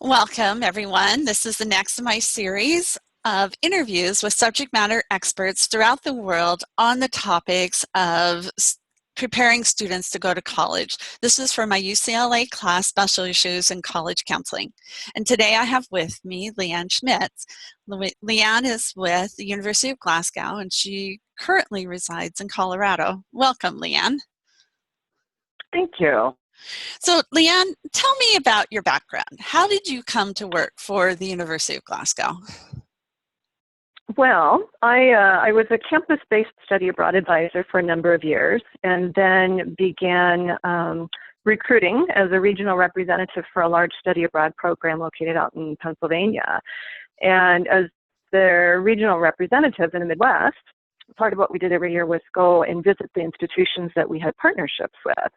Welcome, everyone. This is the next in my series of interviews with subject matter experts throughout the world on the topics of preparing students to go to college. This is for my UCLA class, Special Issues in College Counseling. And today I have with me Leann Schmitz. Leann is with the University of Glasgow, and she currently resides in Colorado. Welcome, Leann. Thank you. So, Leann, tell me about your background. How did you come to work for the University of Glasgow? Well, I was a campus-based study abroad advisor for a number of years, and then began recruiting as a regional representative for a large study abroad program located out in Pennsylvania. And as their regional representative in the Midwest, part of what we did every year was go and visit the institutions that we had partnerships with.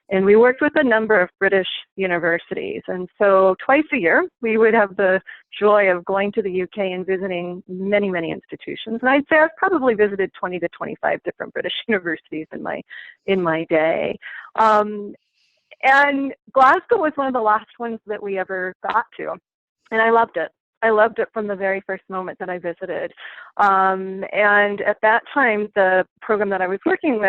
And we worked with a number of British universities. And so twice a year, we would have the joy of going to the UK and visiting many, many institutions. And I'd say I've probably visited 20 to 25 different British universities in my day. And Glasgow was one of the last ones that we ever got to. And I loved it. I loved it from the very first moment that I visited. And at that time, the program that I was working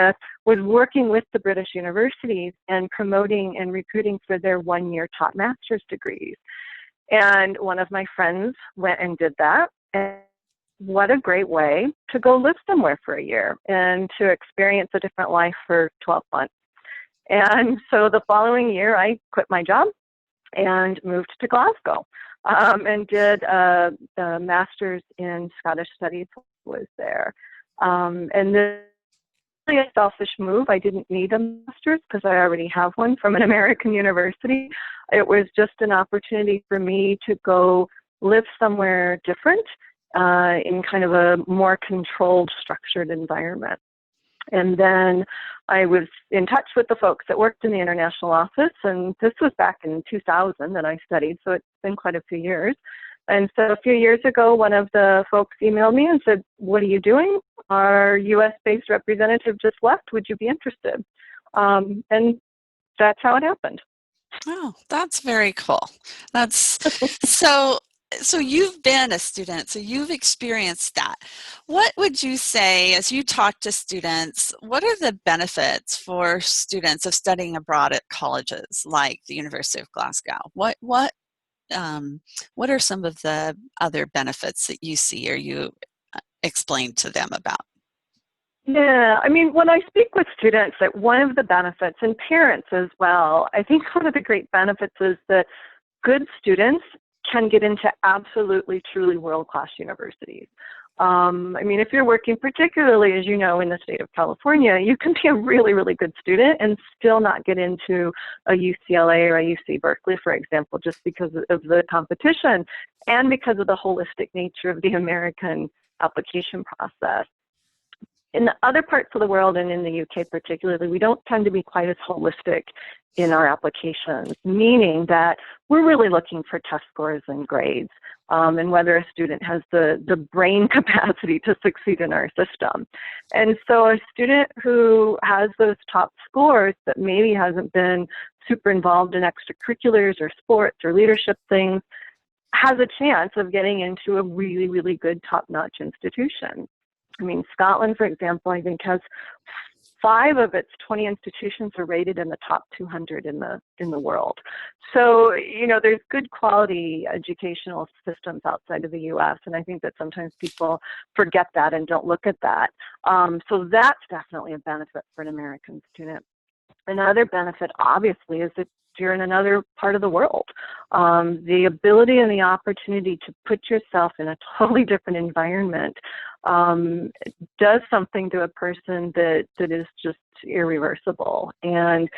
with the British universities and promoting and recruiting for their one-year top master's degrees. And one of my friends went and did that. And what a great way to go live somewhere for a year and to experience a different life for 12 months. And so the following year, I quit my job and moved to Glasgow. And did a master's in Scottish Studies was there. And this was really a selfish move. I didn't need a master's because I already have one from an American university. It was just an opportunity for me to go live somewhere different in kind of a more controlled, structured environment. And then I was in touch with the folks that worked in the international office, and this was back in 2000 that I studied, so it's been quite a few years. And so a few years ago, one of the folks emailed me and said, "What are you doing? Our US-based representative just left. Would you be interested?" And that's how it happened. Oh, that's very cool. That's so you've been a student, so you've experienced that. What would you say, as you talk to students, what are the benefits for students of studying abroad at colleges like the University of Glasgow? What are some of the other benefits that you see or you explain to them about? Yeah, I mean, when I speak with students, that one of the benefits, and parents as well, I think one of the great benefits is that good students can get into absolutely, truly world-class universities. I mean, if you're working particularly, as you know, in the state of California, you can be a really, really good student and still not get into a UCLA or a UC Berkeley, for example, just because of the competition and because of the holistic nature of the American application process. In the other parts of the world, and in the UK particularly, we don't tend to be quite as holistic in our applications, meaning that we're really looking for test scores and grades, and whether a student has the brain capacity to succeed in our system. And so a student who has those top scores but maybe hasn't been super involved in extracurriculars or sports or leadership things has a chance of getting into a really, really good top-notch institution. I mean, Scotland, for example, I think has 5 of its 20 institutions are rated in the top 200 in the world. So, you know, there's good quality educational systems outside of the U.S., and I think that sometimes people forget that and don't look at that. So that's definitely a benefit for an American student. Another benefit, obviously, is that you're in another part of the world. The ability and the opportunity to put yourself in a totally different environment does something to a person that is just irreversible and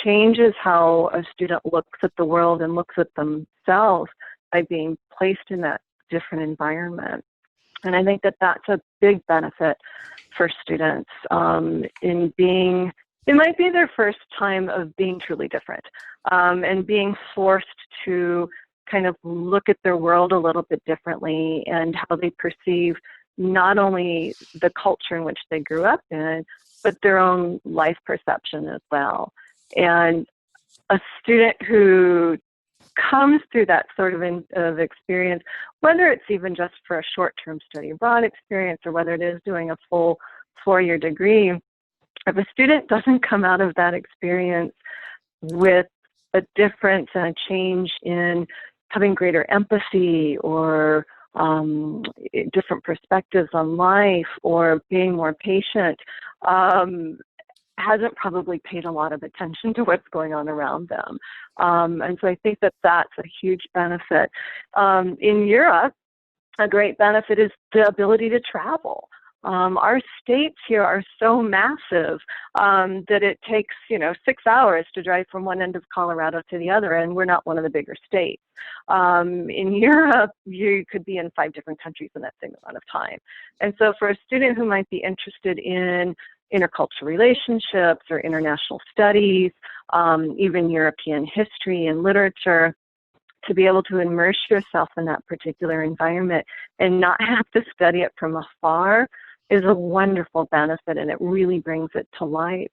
changes how a student looks at the world and looks at themselves by being placed in that different environment. And I think that that's a big benefit for students in being. It might be their first time of being truly different and being forced to kind of look at their world a little bit differently and how they perceive not only the culture in which they grew up in, but their own life perception as well. And a student who comes through that sort of experience, whether it's even just for a short-term study abroad experience or whether it is doing a full 4-year degree, if a student doesn't come out of that experience with a difference and a change in having greater empathy or different perspectives on life or being more patient, hasn't probably paid a lot of attention to what's going on around them. And so I think that that's a huge benefit. In Europe, a great benefit is the ability to travel. Our states here are so massive that it takes, 6 hours to drive from one end of Colorado to the other, and we're not one of the bigger states. In Europe, you could be in 5 different countries in that same amount of time. And so for a student who might be interested in intercultural relationships or international studies, even European history and literature, to be able to immerse yourself in that particular environment and not have to study it from afar is a wonderful benefit, and it really brings it to life.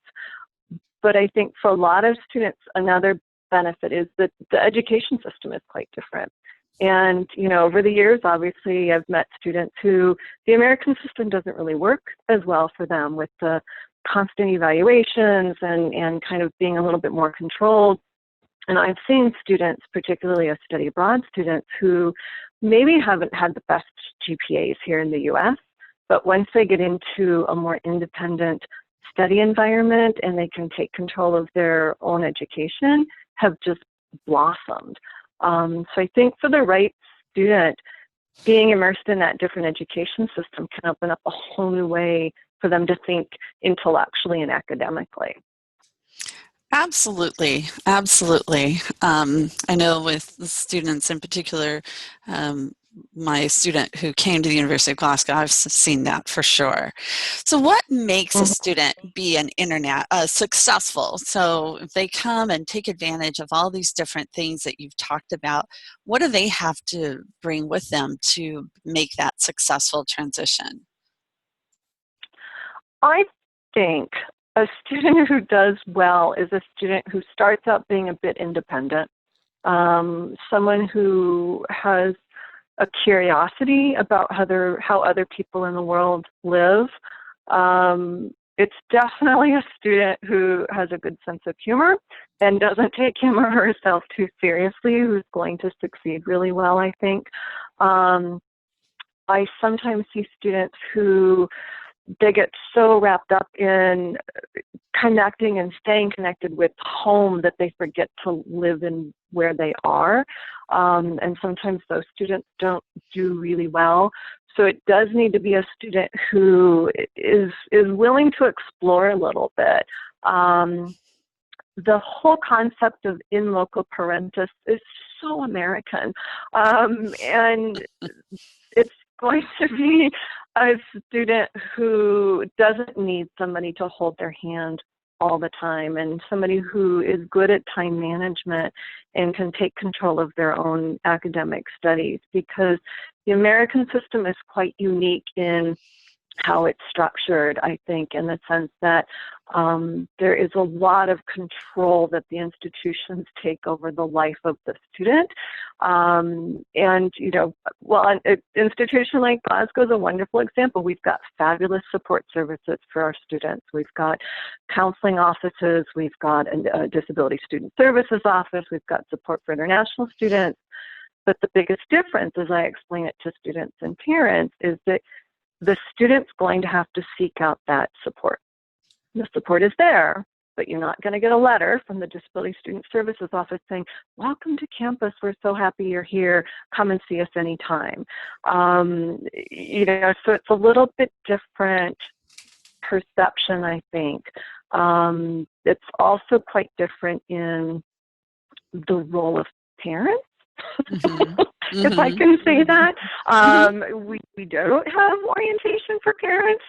But I think for a lot of students, another benefit is that the education system is quite different. And, over the years, obviously, I've met students who the American system doesn't really work as well for them with the constant evaluations and kind of being a little bit more controlled. And I've seen students, particularly as study abroad students, who maybe haven't had the best GPAs here in the US, but once they get into a more independent study environment and they can take control of their own education, have just blossomed. So I think for the right student, being immersed in that different education system can open up a whole new way for them to think intellectually and academically. Absolutely, absolutely. I know with the students in particular, my student who came to the University of Glasgow, I've seen that for sure. So what makes a student be an internet successful? So if they come and take advantage of all these different things that you've talked about, what do they have to bring with them to make that successful transition? I think a student who does well is a student who starts out being a bit independent, someone who has a curiosity about how other people in the world live. It's definitely a student who has a good sense of humor and doesn't take him or herself too seriously, who's going to succeed really well, I think. I sometimes see students who they get so wrapped up in connecting and staying connected with home that they forget to live in where they are. And sometimes those students don't do really well. So it does need to be a student who is willing to explore a little bit. The whole concept of in loco parentis is so American. And it's going to be a student who doesn't need somebody to hold their hand all the time, and somebody who is good at time management and can take control of their own academic studies, because the American system is quite unique in how it's structured, I think, in the sense that there is a lot of control that the institutions take over the life of the student. And, an institution like Glasgow is a wonderful example. We've got fabulous support services for our students. We've got counseling offices. We've got a disability student services office. We've got support for international students. But the biggest difference, as I explain it to students and parents, is that the student's going to have to seek out that support. The support is there, but you're not going to get a letter from the Disability Student Services Office saying, "Welcome to campus, we're so happy you're here, come and see us anytime." So it's a little bit different perception, I think. It's also quite different in the role of parents. Mm-hmm. If I can say that. We don't have orientation for parents.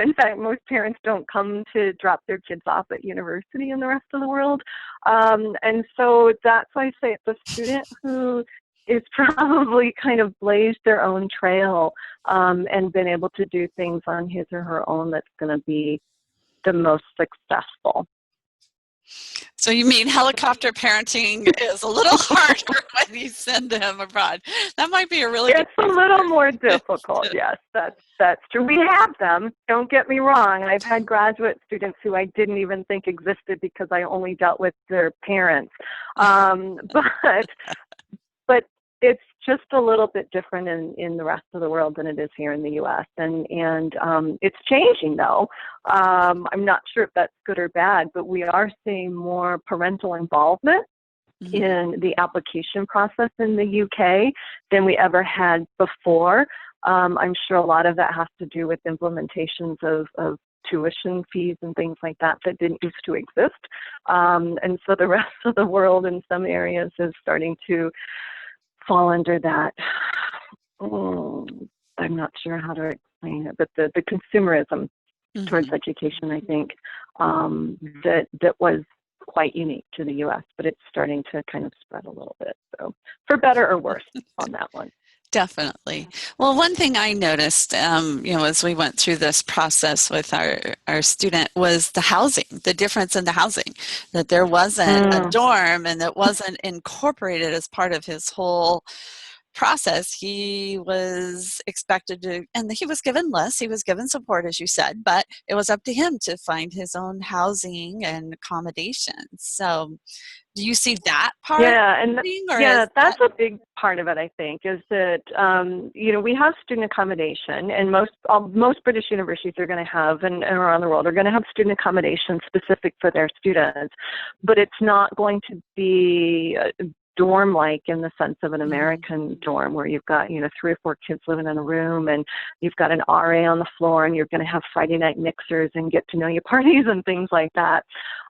In fact, most parents don't come to drop their kids off at university in the rest of the world. And so that's why I say it's a student who is probably kind of blazed their own trail and been able to do things on his or her own that's going to be the most successful. So you mean helicopter parenting is a little harder when you send them abroad? That might be a really good. It's a little more difficult, yes, that's true. We have them, don't get me wrong. I've had graduate students who I didn't even think existed because I only dealt with their parents. But it's just a little bit different in the rest of the world than it is here in the U.S. And it's changing, though. I'm not sure if that's good or bad, but we are seeing more parental involvement in the application process in the UK than we ever had before. I'm sure a lot of that has to do with implementations of tuition fees and things like that that didn't used to exist. And so the rest of the world in some areas is starting to fall under that. I'm not sure how to explain it, but the consumerism towards education, I think, that was quite unique to the U.S., but it's starting to kind of spread a little bit. So for better or worse on that one. Definitely. Well, one thing I noticed, as we went through this process with our student was the housing, the difference in the housing, that there wasn't a dorm and that wasn't incorporated as part of his whole process. He was expected to, and he was given less, he was given support, as you said, but it was up to him to find his own housing and accommodations. So do you see that part? Yeah, and that's a big part of it, I think, is that, we have student accommodation, and most British universities are going to have, and around the world, are going to have student accommodation specific for their students, but it's not going to be dorm-like in the sense of an American dorm where you've got, 3 or 4 kids living in a room and you've got an RA on the floor and you're going to have Friday night mixers and get to know you parties and things like that.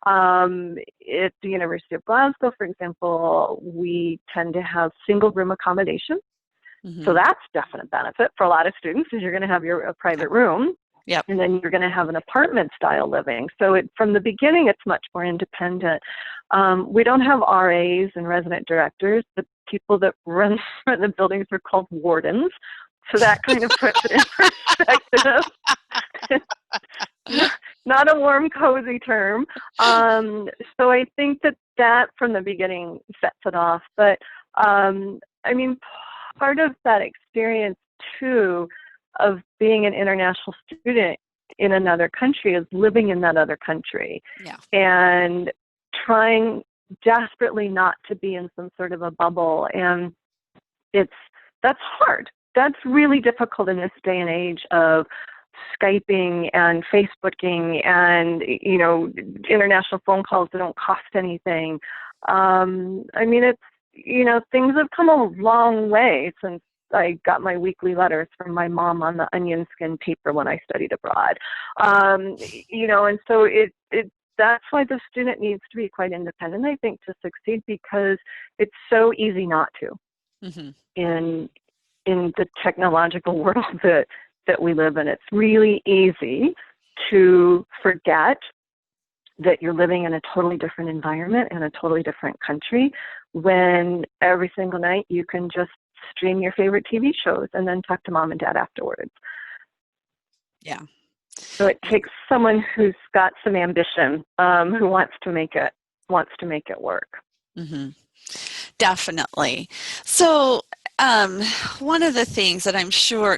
At the University of Glasgow, for example, we tend to have single room accommodation. So that's a definite benefit for a lot of students is you're going to have a private room. Yep. And then you're going to have an apartment style living. So from the beginning, it's much more independent. We don't have RAs and resident directors. The people that run the buildings are called wardens. So that kind of puts it in perspective. Not a warm, cozy term. So I think that from the beginning sets it off. But part of that experience too of being an international student in another country is living in that other country and trying desperately not to be in some sort of a bubble. And that's hard. That's really difficult in this day and age of Skyping and Facebooking and, international phone calls that don't cost anything. Things have come a long way since I got my weekly letters from my mom on the onion skin paper when I studied abroad. And so that's why the student needs to be quite independent, I think, to succeed, because it's so easy not to in the technological world that we live in. It's really easy to forget that you're living in a totally different environment in a totally different country when every single night you can just stream your favorite TV shows and then talk to mom and dad afterwards. Yeah. So it takes someone who's got some ambition, who wants to make it work. Definitely. So one of the things that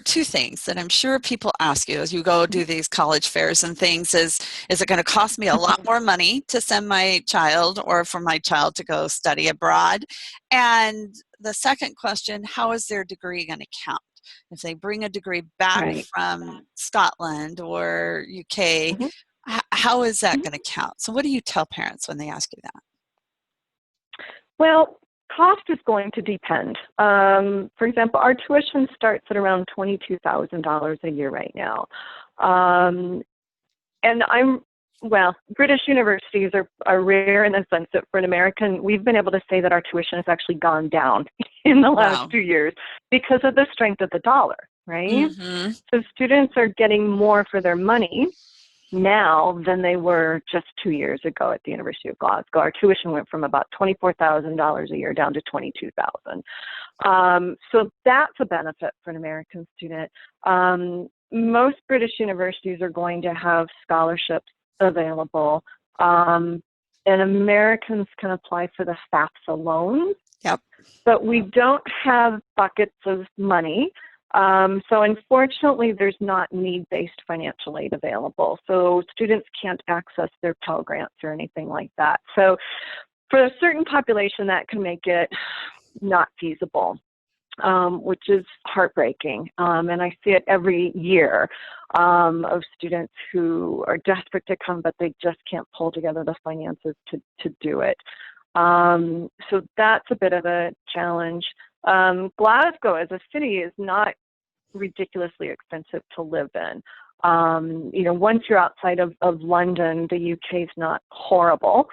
two things that I'm sure people ask you as you go do these college fairs and things is it going to cost me a lot more money to send my child or for my child to go study abroad? And the second question, how is their degree going to count? If they bring a degree back from Scotland or UK, how is that going to count? So what do you tell parents when they ask you that? Well, cost is going to depend. For example, our tuition starts at around $22,000 a year right now. British universities are rare in the sense that for an American, we've been able to say that our tuition has actually gone down in the last 2 years because of the strength of the dollar, right? So students are getting more for their money now than they were just 2 years ago at the University of Glasgow. Our tuition went from about $24,000 a year down to $22,000. So that's a benefit for an American student. Most British universities are going to have scholarships available. and Americans can apply for the FAFSA loans, Yep. but we don't have buckets of money. So unfortunately, there's not need-based financial aid available. So students can't access their Pell Grants or anything like that. So for a certain population, that can make it not feasible, which is heartbreaking. And I see it every year of students who are desperate to come, but they just can't pull together the finances to do it. So that's a bit of a challenge. Glasgow as a city is not ridiculously expensive to live in. Once you're outside of London, the UK is not horrible.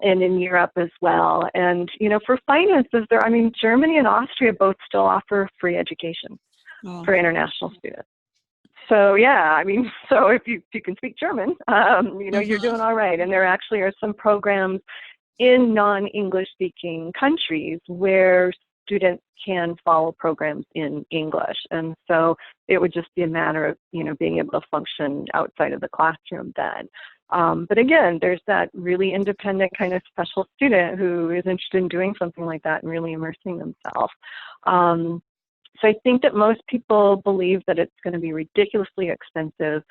And in Europe as well. And, for finances, Germany and Austria both still offer free education for international students. So, yeah, so if you can speak German, you're doing all right. And there actually are some programs in non-English speaking countries where students can follow programs in English. And so it would just be a matter of, being able to function outside of the classroom then. But again, there's that really independent kind of special student who is interested in doing something like that and really immersing themselves. So I think that most people believe that it's going to be ridiculously expensive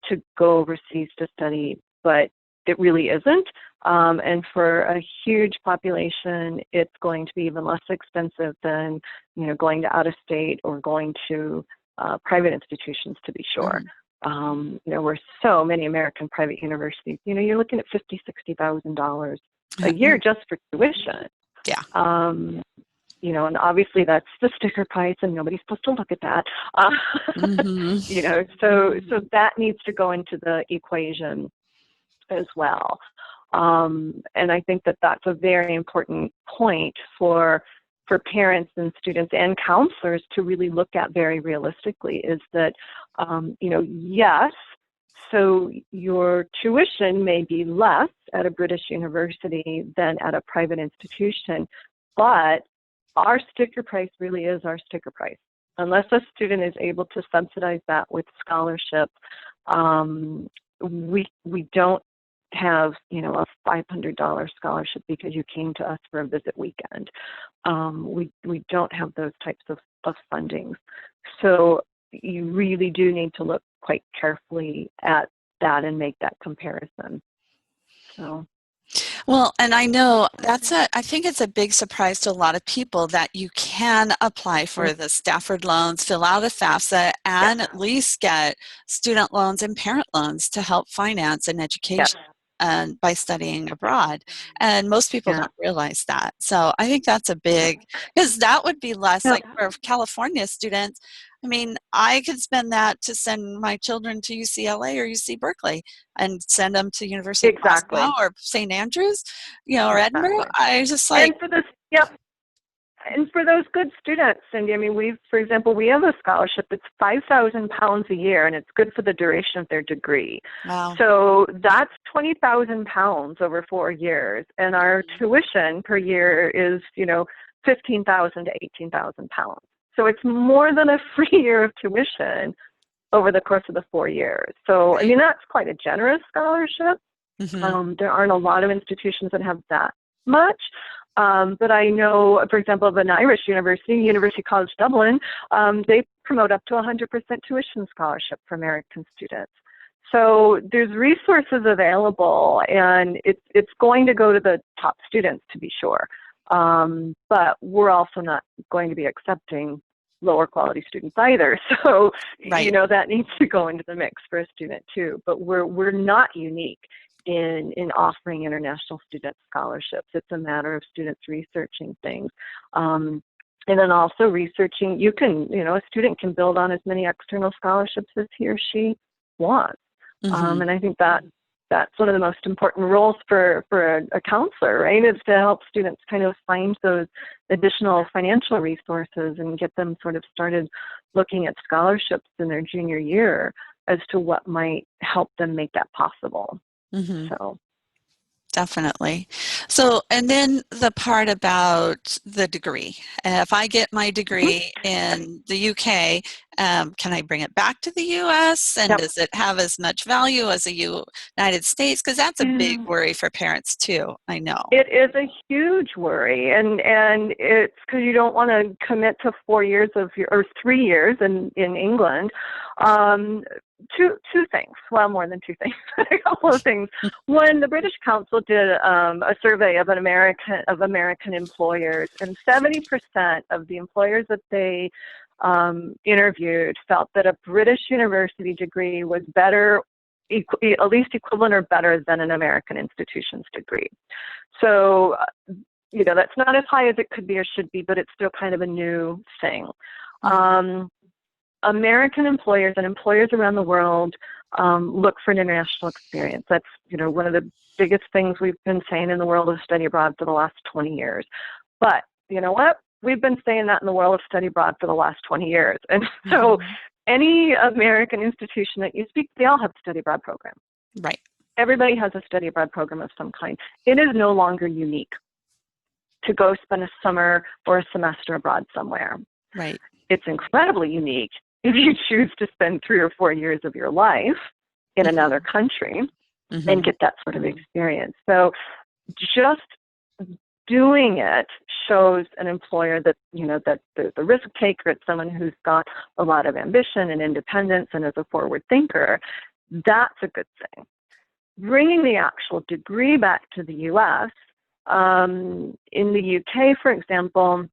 to go overseas to study, but it really isn't. And for a huge population, it's going to be even less expensive than, going to out of state or going to private institutions, to be sure. Where so many American private universities, you're looking at $50,000-$60,000 a year just for tuition. Yeah. And obviously that's the sticker price, and nobody's supposed to look at that. So that needs to go into the equation as well. And I think that that's a very important point for parents and students and counselors to really look at very realistically, is that, yes, so your tuition may be less at a British university than at a private institution, but our sticker price really is our sticker price. Unless a student is able to subsidize that with scholarship, we don't have, a $500 scholarship because you came to us for a visit weekend. We don't have those types of fundings. So you really do need to look quite carefully at that and make that comparison. So. Well, and I know I think it's a big surprise to a lot of people that you can apply for the Stafford loans, fill out a FAFSA, and at least get student loans and parent loans to help finance an education by studying abroad. And most people don't realize that. So I think that's a big, because that would be less like for California students. I could spend that to send my children to UCLA or UC Berkeley and send them to University of Glasgow or St. Andrews, or Edinburgh. I just like. And for this, and for those good students, Cindy, for example, we have a scholarship that's £5,000 a year, and it's good for the duration of their degree. Wow. So that's £20,000 over 4 years, and our tuition per year is, £15,000 to £18,000. So it's more than a free year of tuition over the course of the 4 years. So, that's quite a generous scholarship. There aren't a lot of institutions that have that much. But I know, for example, of an Irish university, University College Dublin, they promote up to 100% tuition scholarship for American students. So there's resources available, and it's going to go to the top students, to be sure. But we're also not going to be accepting lower quality students either. So, that needs to go into the mix for a student too. But we're not unique in offering international student scholarships. It's a matter of students researching things. And then also researching, a student can build on as many external scholarships as he or she wants. And I think that's one of the most important roles for a counselor, right, is to help students kind of find those additional financial resources and get them sort of started looking at scholarships in their junior year as to what might help them make that possible. So. Definitely. So, and then the part about the degree. If I get my degree in the UK can I bring it back to the U.S.? And Yep. does it have as much value as the United States? Because that's a big worry for parents too, I know. It is a huge worry, and it's because you don't want to commit to 4 years or 3 years in England. Two things. Well, more than two things. A couple of things. One, the British Council did a survey of American employers, and 70% of the employers that they interviewed felt that a British university degree was better, at least equivalent or better than an American institution's degree. So, that's not as high as it could be or should be, but it's still kind of a new thing. American employers and employers around the world look for an international experience. That's, one of the biggest things we've been saying in the world of study abroad for the last 20 years. But you know what? We've been saying that in the world of study abroad for the last 20 years. And so any American institution that you speak, they all have a study abroad program. Right. Everybody has a study abroad program of some kind. It is no longer unique to go spend a summer or a semester abroad somewhere. Right. It's incredibly unique if you choose to spend 3 or 4 years of your life in another country and get that sort of experience. So just doing it shows an employer that, that the risk taker, it's someone who's got a lot of ambition and independence and is a forward thinker. That's a good thing. Bringing the actual degree back to the U.S., in the UK, for example,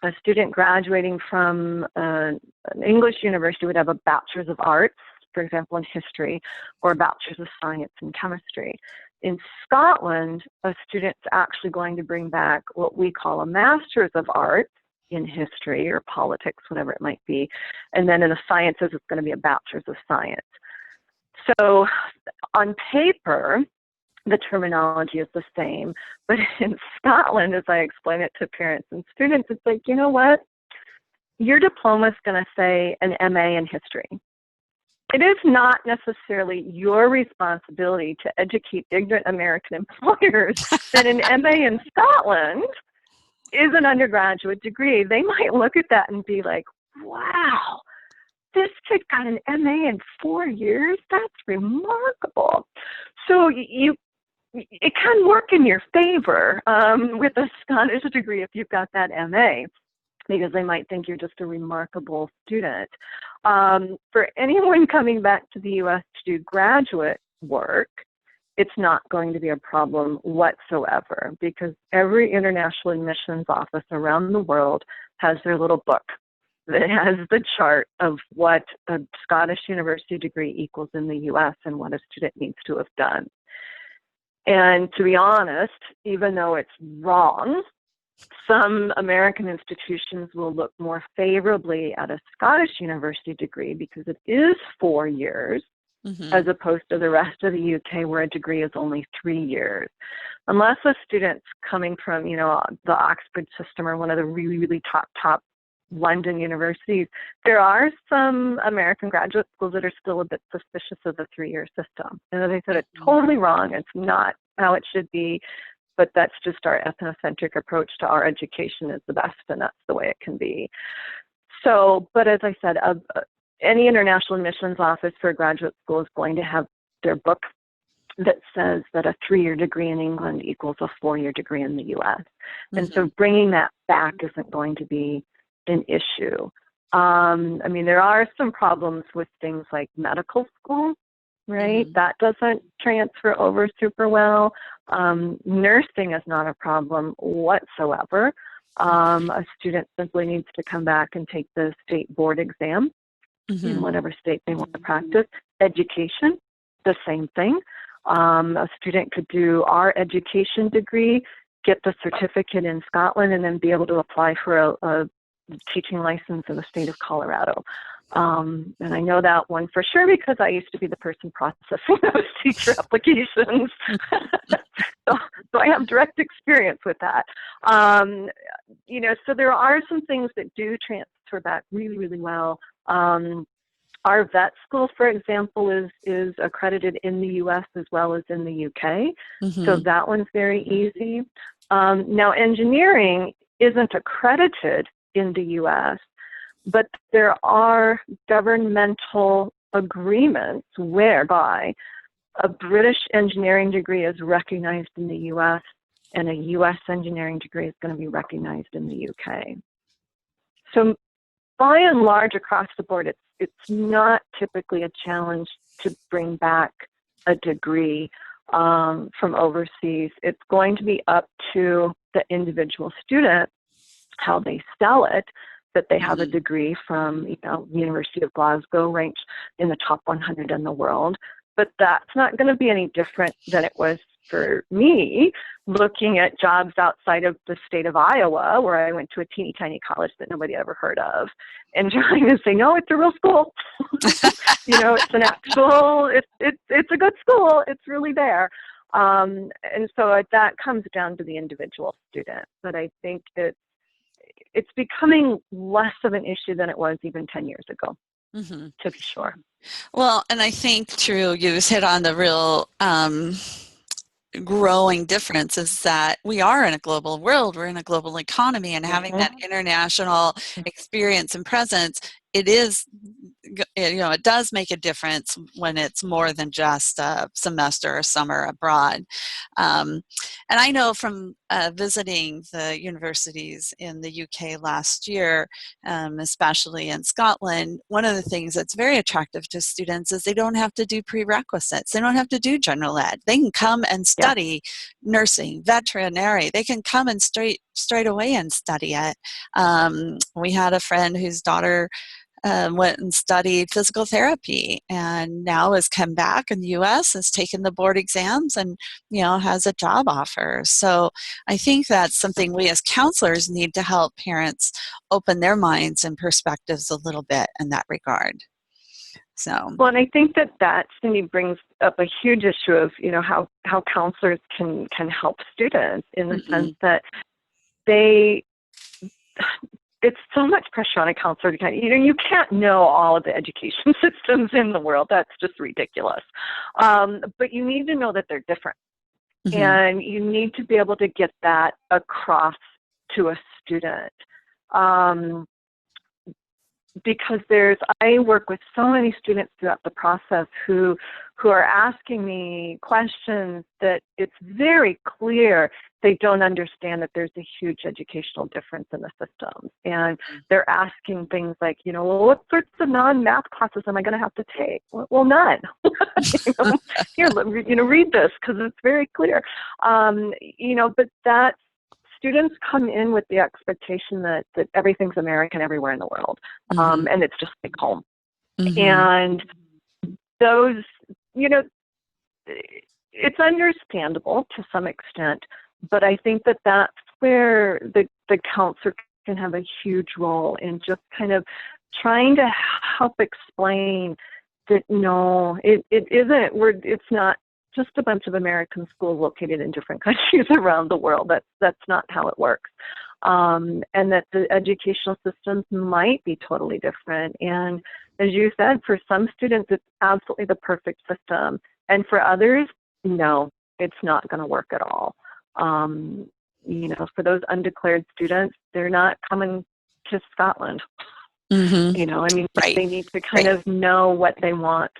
a student graduating from an English university would have a Bachelor's of Arts, for example, in history, or a Bachelor's of Science in chemistry. In Scotland, a student's actually going to bring back what we call a Master's of Arts in history or politics, whatever it might be. And then in the sciences, it's going to be a Bachelor's of Science. So on paper, the terminology is the same. But in Scotland, as I explain it to parents and students, it's like, you know what? Your diploma is going to say an MA in history. It is not necessarily your responsibility to educate ignorant American employers that an MA in Scotland is an undergraduate degree. They might look at that and be like, wow, this kid got an MA in 4 years? That's remarkable. So it can work in your favor with a Scottish degree if you've got that MA, because they might think you're just a remarkable student. For anyone coming back to the U.S. to do graduate work, it's not going to be a problem whatsoever, because every international admissions office around the world has their little book that has the chart of what a Scottish university degree equals in the U.S. and what a student needs to have done. And to be honest, even though it's wrong, some American institutions will look more favorably at a Scottish university degree because it is 4 years, as opposed to the rest of the UK where a degree is only 3 years. Unless a student's coming from, the Oxford system or one of the really, really top London universities, there are some American graduate schools that are still a bit suspicious of the 3-year system. And as I said, it's totally wrong. It's not how it should be. But that's just our ethnocentric approach to our education is the best, and that's the way it can be. So, but as I said, any international admissions office for a graduate school is going to have their book that says that a 3-year degree in England equals a 4-year degree in the U.S. And so bringing that back isn't going to be an issue. There are some problems with things like medical school, right? That doesn't transfer over super well. Nursing is not a problem whatsoever. A student simply needs to come back and take the state board exam in whatever state they want to practice. Education, the same thing. A student could do our education degree, get the certificate in Scotland, and then be able to apply for a teaching license in the state of Colorado. And I know that one for sure because I used to be the person processing those teacher applications. So I have direct experience with that. So there are some things that do transfer back really, really well. Our vet school, for example, is accredited in the U.S. as well as in the UK. So that one's very easy. Now, engineering isn't accredited in the U.S., but there are governmental agreements whereby a British engineering degree is recognized in the US and a US engineering degree is going to be recognized in the UK. So by and large across the board, it's not typically a challenge to bring back a degree from overseas. It's going to be up to the individual student how they sell it, that they have a degree from, University of Glasgow, ranked in the top 100 in the world. But that's not going to be any different than it was for me looking at jobs outside of the state of Iowa, where I went to a teeny tiny college that nobody ever heard of, and trying to say, no, it's a real school. It's an actual, it's a good school. It's really there. And so that comes down to the individual student. But I think it's becoming less of an issue than it was even 10 years ago, to be sure. Well, and I think, Drew, you just hit on the real growing difference is that we are in a global world, we're in a global economy, and having that international experience and presence, it does make a difference when it's more than just a semester or summer abroad. And I know from visiting the universities in the UK last year, especially in Scotland, one of the things that's very attractive to students is they don't have to do prerequisites. They don't have to do general ed. They can come and study nursing, veterinary. They can come and straight away and study it. We had a friend whose daughter went and studied physical therapy and now has come back in the US, has taken the board exams, and has a job offer. So I think that's something we as counselors need to help parents open their minds and perspectives a little bit in that regard. So well, and I think that Cindy brings up a huge issue of how counselors can help students in the sense that it's so much pressure on a counselor to you can't know all of the education systems in the world. That's just ridiculous. But you need to know that they're different. And you need to be able to get that across to a student. Because I work with so many students throughout the process who are asking me questions that it's very clear they don't understand that there's a huge educational difference in the systems. And they're asking things like, well, what sorts of non-math classes am I going to have to take? Well, none. Here, read this because it's very clear. But that students come in with the expectation that everything's American everywhere in the world, and it's just like home. And those, it's understandable to some extent, but I think that that's where the counselor can have a huge role in just kind of trying to help explain that no, it isn't. It's not just a bunch of American schools located in different countries around the world. That's not how it works. And that the educational systems might be totally different. And as you said, for some students, it's absolutely the perfect system. And for others, no, it's not going to work at all. For those undeclared students, they're not coming to Scotland. Right. They need to kind of know what they want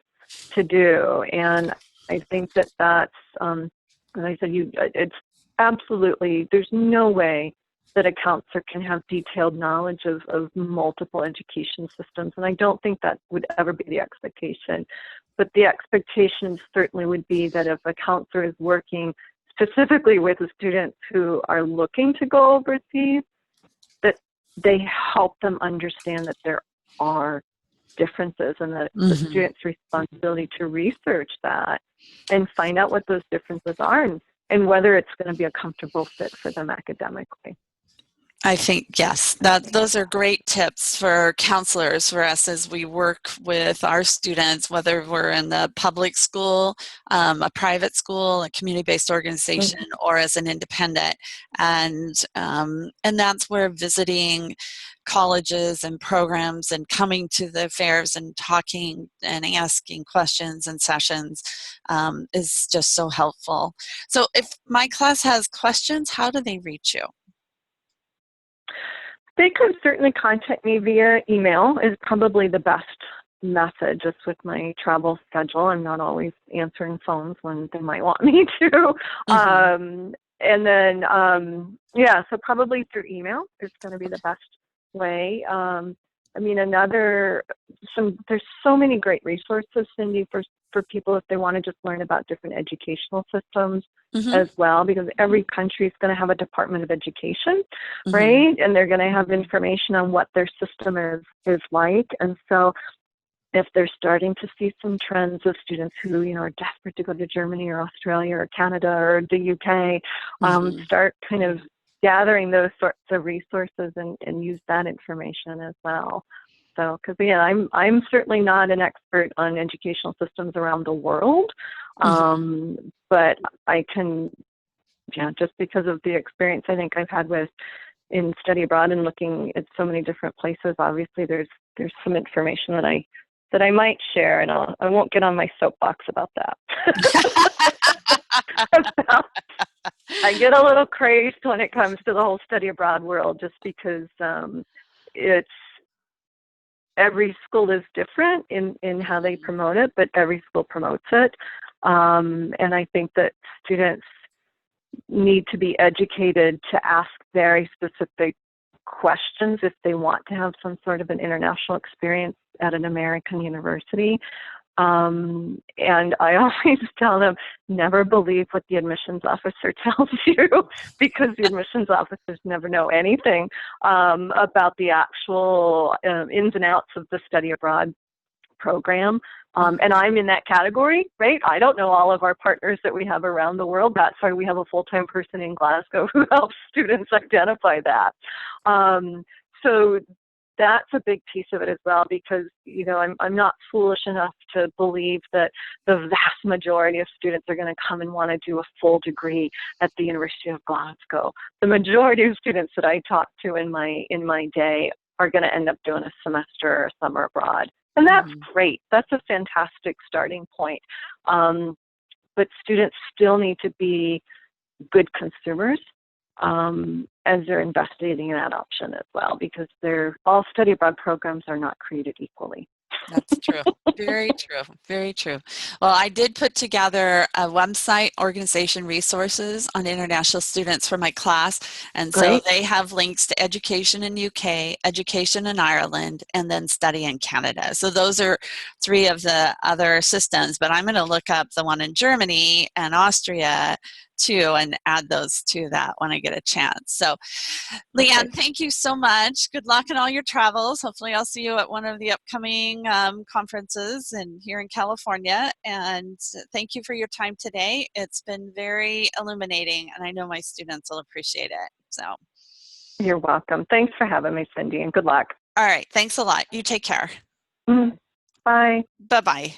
to do. And I think that's, as I said, it's absolutely, there's no way that a counselor can have detailed knowledge of multiple education systems. And I don't think that would ever be the expectation. But the expectation certainly would be that if a counselor is working specifically with the students who are looking to go overseas, that they help them understand that there are differences and that the student's responsibility to research that and find out what those differences are and whether it's going to be a comfortable fit for them academically. I think, yes, those are great tips for counselors, for us as we work with our students, whether we're in the public school, a private school, a community-based organization, or as an independent. And that's where visiting colleges and programs and coming to the fairs and talking and asking questions and sessions is just so helpful. So if my class has questions, how do they reach you? They could certainly contact me via email is probably the best method, just with my travel schedule. I'm not always answering phones when they might want me to. And then, yeah, so probably through email is going to be the best way. I mean, there's so many great resources, Cindy, for people if they want to just learn about different educational systems as well, because every country is going to have a Department of Education, right? And they're going to have information on what their system is like. And so if they're starting to see some trends of students who, are desperate to go to Germany or Australia or Canada or the UK, start kind of gathering those sorts of resources and use that information as well. So, because again, I'm certainly not an expert on educational systems around the world, but I can, just because of the experience I think I've had in study abroad and looking at so many different places, obviously there's some information that I might share, and I won't get on my soapbox about that. I get a little crazed when it comes to the whole study abroad world, just because every school is different in how they promote it, but every school promotes it. And I think that students need to be educated to ask very specific questions if they want to have some sort of an international experience at an American university. And I always tell them, never believe what the admissions officer tells you, because the admissions officers never know anything about the actual ins and outs of the study abroad program. And I'm in that category, right? I don't know all of our partners that we have around the world. That's why we have a full-time person in Glasgow who helps students identify that. So that's a big piece of it as well, because, I'm not foolish enough to believe that the vast majority of students are going to come and want to do a full degree at the University of Glasgow. The majority of students that I talk to in my day are going to end up doing a semester or a summer abroad. And that's great. That's a fantastic starting point. But students still need to be good consumers as they're investigating that option as well, because all study abroad programs are not created equally. That's true. Very true. Very true. Well, I did put together a website, organization resources on international students for my class. And so they have links to education in UK, education in Ireland, and then study in Canada. So those are 3 of the other systems, but I'm going to look up the one in Germany and Austria too, and add those to that when I get a chance. So, Leann, thank you so much. Good luck in all your travels. Hopefully I'll see you at one of the upcoming conferences here in California. And thank you for your time today. It's been very illuminating, and I know my students will appreciate it. So, you're welcome. Thanks for having me, Cindy, and good luck. All right. Thanks a lot. You take care. Bye. Bye-bye.